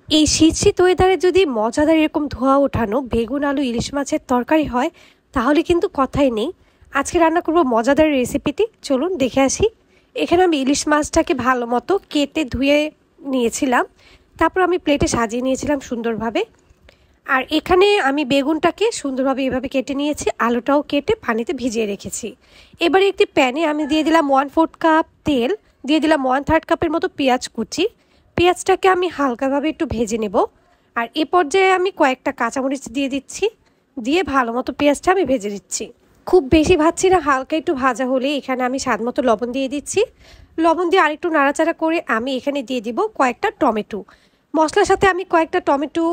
এই শীত ওয়েদারে যদি মজাদার এরকম ধোয়া ওঠানো বেগুন আলু ইলিশ মাছের তরকারি হয় তাহলে কিন্তু কথাই নেই। আজকে রান্না করব মজাদার রেসিপিটি, চলুন দেখে আসি। এখানে আমি ইলিশ মাছটাকে ভালো মতো কেটে ধুয়ে নিয়েছিলাম, তারপর আমি প্লেটে সাজিয়ে নিয়েছিলাম সুন্দরভাবে। আর এখানে আমি বেগুনটাকে সুন্দরভাবে এভাবে কেটে নিয়েছি, আলুটাও কেটে পানিতে ভিজিয়ে রেখেছি। এবারে একটি প্যানে আমি দিয়ে দিলাম 1/4 কাপ তেল, দিয়ে দিলাম 1/3 কাপের মতো পেঁয়াজ কুচি। পেঁয়াজটাকে আমি হালকাভাবে একটু ভেজে নেব। আর এ পর্যায়ে আমি কয়েকটা কাঁচামরিচ দিয়ে দিচ্ছি, দিয়ে ভালো মতো পেঁয়াজটা আমি ভেজে দিচ্ছি। খুব বেশি ভাজছি না, হালকা একটু ভাজা হলে এখানে আমি স্বাদ মতো লবণ দিয়ে দিচ্ছি। লবণ দিয়ে আরেকটু নাড়াচাড়া করে আমি এখানে দিয়ে দিব কয়েকটা টমেটো। মশলার সাথে আমি কয়েকটা টমেটো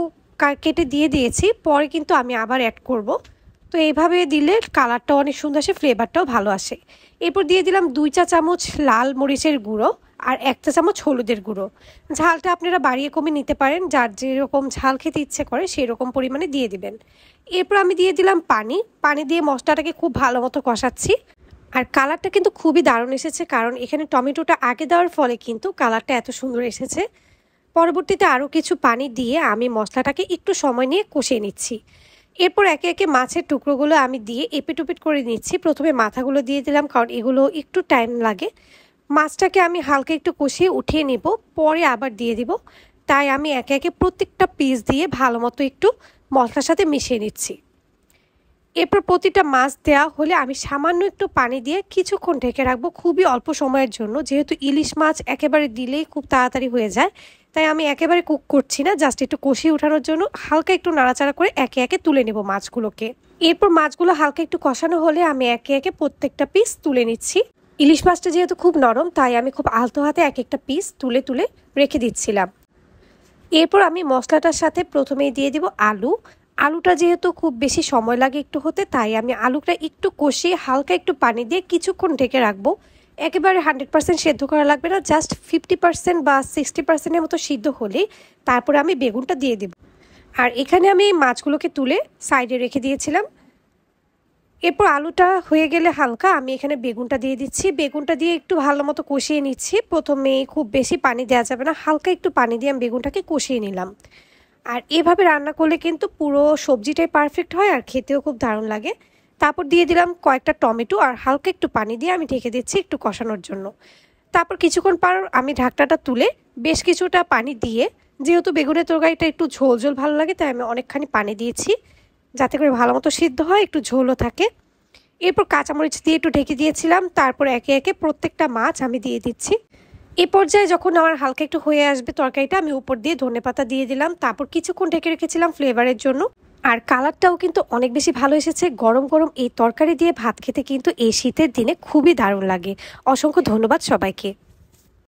কেটে দিয়ে দিয়েছি, পরে কিন্তু আমি আবার অ্যাড করব। তো এইভাবে দিলে কালারটাও অনেক সুন্দর আসে, ফ্লেভারটাও ভালো আসে। এরপর দিয়ে দিলাম 2 চা চামচ লাল মরিচের গুঁড়ো আর 1 চা চামচ হলুদের গুঁড়ো। ঝালটা আপনারা বাড়িয়ে কমে নিতে পারেন, যার যেরকম ঝাল খেতে ইচ্ছে করে সেই রকম পরিমাণে দিয়ে দিবেন। এরপর আমি দিয়ে দিলাম পানি দিয়ে মশলাটাকে খুব ভালো মতো কষাচ্ছি। আর কালারটা কিন্তু খুবই দারুণ এসেছে, কারণ এখানে টমেটোটা আগে দেওয়ার ফলে কিন্তু কালারটা এত সুন্দর এসেছে। পরবর্তীতে আরও কিছু পানি দিয়ে আমি মশলাটাকে একটু সময় নিয়ে কষিয়ে নিচ্ছি। এরপর একে একে মাছের টুকরোগুলো আমি দিয়ে এপিট ওপিট করে নিচ্ছি। প্রথমে মাথাগুলো দিয়ে দিলাম, কারণ এগুলো একটু টাইম লাগে। মাছটাকে আমি হালকা একটু কষিয়ে উঠিয়ে নেব, পরে আবার দিয়ে দিব। তাই আমি একে একে প্রত্যেকটা পিস দিয়ে ভালো মতো একটু মশলার সাথে মিশিয়ে নিচ্ছি। এরপর প্রতিটা মাছ দেওয়া হলে আমি সামান্য একটু পানি দিয়ে কিছুক্ষণ ঢেকে রাখবো, খুবই অল্প সময়ের জন্য। যেহেতু ইলিশ মাছ একেবারে দিলেই খুব তাড়াতাড়ি হয়ে যায়, তাই আমি একেবারে কুক করছি না, জাস্ট একটু কষিয়ে ওঠানোর জন্য হালকা একটু নাড়াচাড়া করে একে একে তুলে নেব মাছগুলোকে। এরপর মাছগুলো হালকা একটু কষানো হলে আমি একে একে প্রত্যেকটা পিস তুলে নিচ্ছি। ইলিশ মাছটা যেহেতু খুব নরম, তাই আমি খুব আলতো হাতে এক একটা পিস তুলে তুলে রেখে দিচ্ছিলাম। এরপর আমি মশলাটার সাথে প্রথমেই দিয়ে দিব আলুটা যেহেতু খুব বেশি সময় লাগে একটু হতে, তাই আমি আলুটা একটু কষিয়ে হালকা একটু পানি দিয়ে কিছুক্ষণ ঢেকে রাখবো। একেবারে 100% সেদ্ধ করা লাগবে না, জাস্ট 50% বা 60%-এর মতো সিদ্ধ হলে তারপরে আমি বেগুনটা দিয়ে দেব। আর এখানে আমি মাছগুলোকে তুলে সাইডে রেখে দিয়েছিলাম। এরপর আলুটা হয়ে গেলে হালকা আমি এখানে বেগুনটা দিয়ে দিচ্ছি। বেগুনটা দিয়ে একটু ভালো মতো কষিয়ে নিচ্ছি। প্রথমে খুব বেশি পানি দেওয়া যাবে না, হালকা একটু পানি দিয়ে আমি বেগুনটাকে কষিয়ে নিলাম। আর এভাবে রান্না করলে কিন্তু পুরো সবজিটাই পারফেক্ট হয় আর খেতেও খুব দারুণ লাগে। তারপর দিয়ে দিলাম কয়েকটা টমেটো আর হালকা একটু পানি দিয়ে আমি ঢেকে দিচ্ছি একটু কষানোর জন্য। তারপর কিছুক্ষণ পর আমি ঢাকনাটা তুলে বেশ কিছুটা পানি দিয়ে, যেহেতু বেগুনের তরকারিটা একটু ঝোল ঝোল ভালো লাগে, তাই আমি অনেকখানি পানি দিয়েছি, যাতে করে ভালো মতো সিদ্ধ হয়, একটু ঝোলও থাকে। এরপর কাঁচামরিচ দিয়ে একটু ঢেকে দিয়েছিলাম। তারপর একে একে প্রত্যেকটা মাছ আমি দিয়ে দিচ্ছি। এই পর্যায়ে যখন আমার হালকা একটু হয়ে আসবে তরকারিটা, আমি উপর দিয়ে ধনেপাতা দিয়ে দিলাম। তারপর কিছুক্ষণ ঢেকে রেখেছিলাম ফ্লেভারের জন্য। আর কালারটাও কিন্তু অনেক বেশি ভালো এসেছে। গরম গরম এই তরকারি দিয়ে ভাত খেতে কিন্তু এই শীতের দিনে খুবই দারুণ লাগে। অসংখ্য ধন্যবাদ সবাইকে।